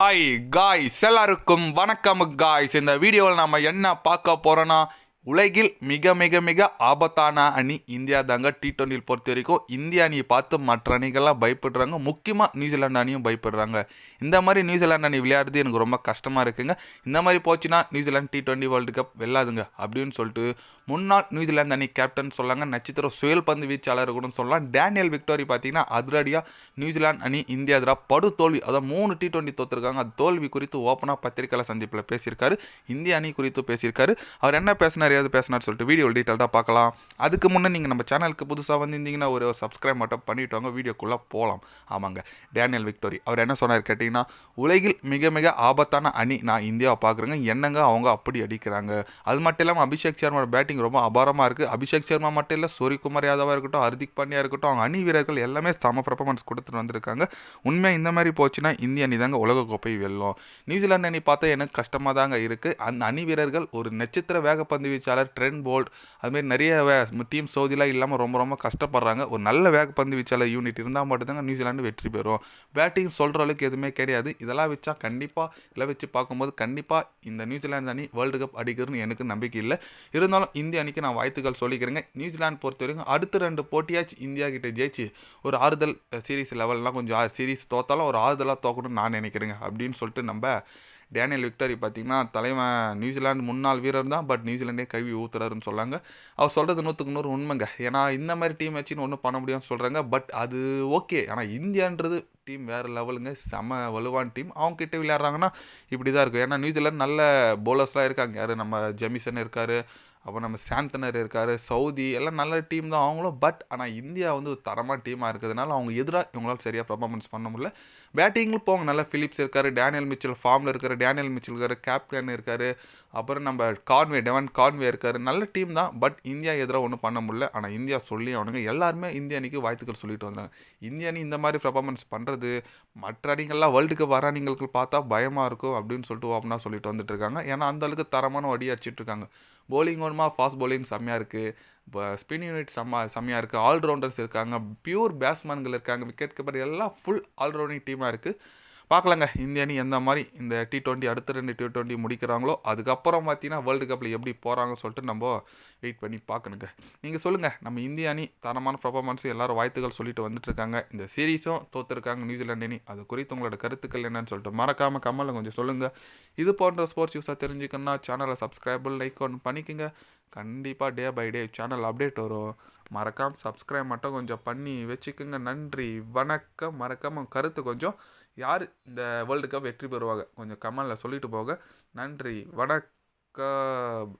Hi guys, எல்லாருக்கும் வணக்கம் guys. இந்த வீடியோவில் நம்ம என்ன பார்க்க போகிறோன்னா, உலகில் மிக மிக மிக ஆபத்தான அணி இந்தியா தாங்க. T20 பொறுத்த வரைக்கும் இந்திய அணியை பார்த்து மற்ற அணிகள்லாம் பயப்படுறாங்க. முக்கியமாக நியூசிலாந்து அணியும் பயப்படுறாங்க. இந்த மாதிரி நியூசிலாந்து அணி விளையாடுறது எனக்கு ரொம்ப கஷ்டமாக இருக்குங்க. இந்த மாதிரி போச்சுன்னா நியூசிலாந்து T20 வேர்ல்டு கப் வெல்லாதுங்க அப்படின்னு சொல்லிட்டு முன்னாள் நியூசிலாந்து அணி கேப்டன் சொல்லாங்க. நட்சத்திர சுயல் பந்து வீச்சாளர் கூட சொல்லலாம். டேனியல் விக்டோரி பார்த்தீங்கன்னா அதிரடியாக நியூசிலாந்து அணி இந்தியா எதிராக படு தோல்வி, அதாவது 3 T20 தோற்றுருக்காங்க. அது தோல்வி குறித்து ஓப்பனாக பத்திரிகையாளர் சந்திப்பில் பேசியிருக்காரு. இந்திய அணி குறித்து பேசியிருக்காரு. அவர் என்ன பேசினார், ஏதாவது பேசினார் சொல்லிட்டு வீடியோ டீட்டெயில்டாக பார்க்கலாம். அதுக்கு முன்னே நீங்கள் நம்ம சேனலுக்கு புதுசாக வந்திருந்தீங்கன்னா ஒரு சப்ஸ்கிரைப் மட்டும் பண்ணிட்டு வாங்க, வீடியோக்குள்ளே போகலாம். ஆமாங்க, டேனியல் விக்டோரி அவர் என்ன சொன்னார் கேட்டிங்கன்னா, உலகில் மிக மிக ஆபத்தான அணி நான் இந்தியாவை பார்க்குறேங்க. என்னங்க அவங்க அப்படி அடிக்கிறாங்க. அது மட்டும் இல்லாமல் அபிஷேக் சர்மாவோட பேட்டிங் ரொம்ப அபாரமாக இருக்குது. அபிஷேக் சர்மா மட்டும் இல்லை, சூரியகுமார் யாதவாக இருக்கட்டும், ஹர்திக் பாண்டியா இருக்கட்டும், அவங்க அணி வீரர்கள் எல்லாமே சம பர்ஃபார்மன்ஸ் கொடுத்துட்டு வந்திருக்காங்க. உண்மையாக இந்த மாதிரி போச்சுன்னா இந்திய அணி தாங்க உலகக்கோப்பை வெல்லும். நியூசிலாந்து அணி பார்த்தா எனக்கு கஷ்டமாக தாங்க இருக்குது. அந்த அணி வீரர்கள் ஒரு நட்சத்திர வேகப்பந்து வீச்சாளர் ட்ரெண்ட் போல்ட், அதுமாரி நிறைய டீம் சவுதிலாம் இல்லாமல் ரொம்ப ரொம்ப கஷ்டப்படுறாங்க. ஒரு நல்ல வேகப்பந்து வீச்சாளர் யூனிட் இருந்தால் மட்டும்தாங்க நியூசிலாந்து வெற்றி பெறும். பேட்டிங் சொல்கிற அளவுக்கு எதுவுமே கிடையாது. இதெல்லாம் வச்சா கண்டிப்பாக இதெல்லாம் வச்சு பார்க்கும்போது கண்டிப்பாக இந்த நியூசிலாந்து அணி வேர்ல்டு கப் அடிக்கிறதுன்னு எனக்கு நம்பிக்கை இல்லை. இருந்தாலும் இந்திய அணிக்கு நான் வாழ்த்துக்கள் சொல்லிக்கிறேங்க. நியூசிலாந்து பொறுத்த வரைக்கும் அடுத்த 2 போட்டியாச்சு இந்தியா கிட்ட ஜெயிச்சு ஒரு ஆறுதல் சீரீஸ் லெவல்லாம் கொஞ்சம் சீரீஸ் தோத்தாலும் ஒரு ஆறுதலாக தோக்கணும்னு நான் நினைக்கிறேங்க அப்படின்னு சொல்லிட்டு நம்ம டேனியல் விக்டரி பார்த்திங்கன்னா தலைவன் நியூசிலாந்து முன்னாள் வீரர் தான், பட் நியூசிலாண்டே கழுவி ஊத்துறாருன்னு சொல்லாங்க. அவர் சொல்கிறது 100க்கு 100 உண்மைங்க. ஏன்னா இந்த மாதிரி டீம் வச்சுன்னு ஒன்றும் பண்ண முடியும்னு சொல்கிறாங்க. பட் அது ஓகே. ஆனால் இந்தியான்றது டீம் வேறு லெவலுங்க. செம வலுவான டீம். அவங்க கிட்டே விளையாடுறாங்கன்னா இப்படி தான் இருக்கும். ஏன்னா நியூசிலாந்து நல்ல பவுலர்ஸ்லாம் இருக்காங்க. யார் நம்ம ஜெமிசன் இருக்கார், அப்புறம் நம்ம சாந்தனர் இருக்கார், சவுதி எல்லாம் நல்ல டீம் தான் அவங்களும். பட் ஆனால் இந்தியா வந்து ஒரு தரமான டீமாக இருக்கிறதுனால அவங்க எதிராக இவங்களால் சரியாக பர்ஃபார்மன்ஸ் பண்ண முடியல. பேட்டிங்கில் போங்க, நல்லா ஃபிலிப்ஸ் இருக்கார், டேனியல் மிச்சல் ஃபார்மில் இருக்கார், டேனியல் மிச்சல் இருக்கார், கேப்டன் இருக்கார், அப்புறம் நம்ம டெவன் கான்வே இருக்கார். நல்ல டீம் தான். பட் இந்தியா எதிராக ஒன்றும் பண்ண முடியல. ஆனால் இந்தியா சொல்லி அவனுங்க எல்லாருமே இந்திய அணிக்கு வாழ்த்துக்கள் சொல்லிட்டு வந்தாங்க. இந்திய அணி இந்த மாதிரி பர்ஃபார்மன்ஸ் பண்ணுறது மற்ற அணிகள்லாம் வேர்ல்டு கப் வர அணிகளுக்கு பார்த்தா பயமாக இருக்கும் அப்படின்னு சொல்லிட்டு ஓப்பனாக சொல்லிட்டு வந்துட்டு இருக்காங்க. ஏன்னா அந்தளவுக்கு தரமான அடி அடிச்சிட்டு இருக்காங்க. போலிங் ஒன்றுமா ஃபாஸ்ட் போலிங் செம்மையாக இருக்குது. இப்போ ஸ்பின் யூனிட் செம்மையாக இருக்குது. ஆல்ரவுண்டர்ஸ் இருக்காங்க, பியூர் பேட்ஸ்மேன்கள் இருக்காங்க, விக்கெட் கீப்பர் எல்லாம் ஃபுல் ஆல்ரவுண்டிங் டீமாக இருக்குது. பார்க்கலாங்க இந்திய அணி எந்த மாதிரி இந்த T20 அடுத்த 2 T20 முடிக்கிறாங்களோ அதுக்கப்புறம் பார்த்தீங்கன்னா வேர்ல்டு கப்பில் எப்படி போகிறாங்கன்னு சொல்லிட்டு நம்ம வெயிட் பண்ணி பார்க்கணுங்க. நீங்கள் சொல்லுங்கள், நம்ம இந்திய அணி தரமான பர்ஃபார்மன்ஸ் எல்லாரும் வாழ்த்துக்கள் சொல்லிட்டு வந்துட்டுருக்காங்க. இந்த சீரீஸும் தோற்றுருக்காங்க நியூசிலாந்து அணி. அது குறித்து உங்களோட கருத்துக்கள் என்னன்னு சொல்லிட்டு மறக்காமல் கமெண்ட்டில் கொஞ்சம் சொல்லுங்கள். இது போன்ற ஸ்போர்ட்ஸ் யூஸாக தெரிஞ்சுக்கணுன்னா சேனலை சப்ஸ்கிரைப் லைக் ஒன்று பண்ணிக்கோங்க. கண்டிப்பாக day by day channel update வரும். மறக்காமல் சப்ஸ்கிரைப் மட்டும் கொஞ்சம் பண்ணி வச்சுக்கோங்க. நன்றி, வணக்கம். மறக்காமல் கருத்து கொஞ்சம் யார் இந்த வேர்ல்டு கப் வெற்றி பெறுவாங்க கொஞ்சம் கமெண்டில் சொல்லிட்டு போக. நன்றி, வணக்கம்.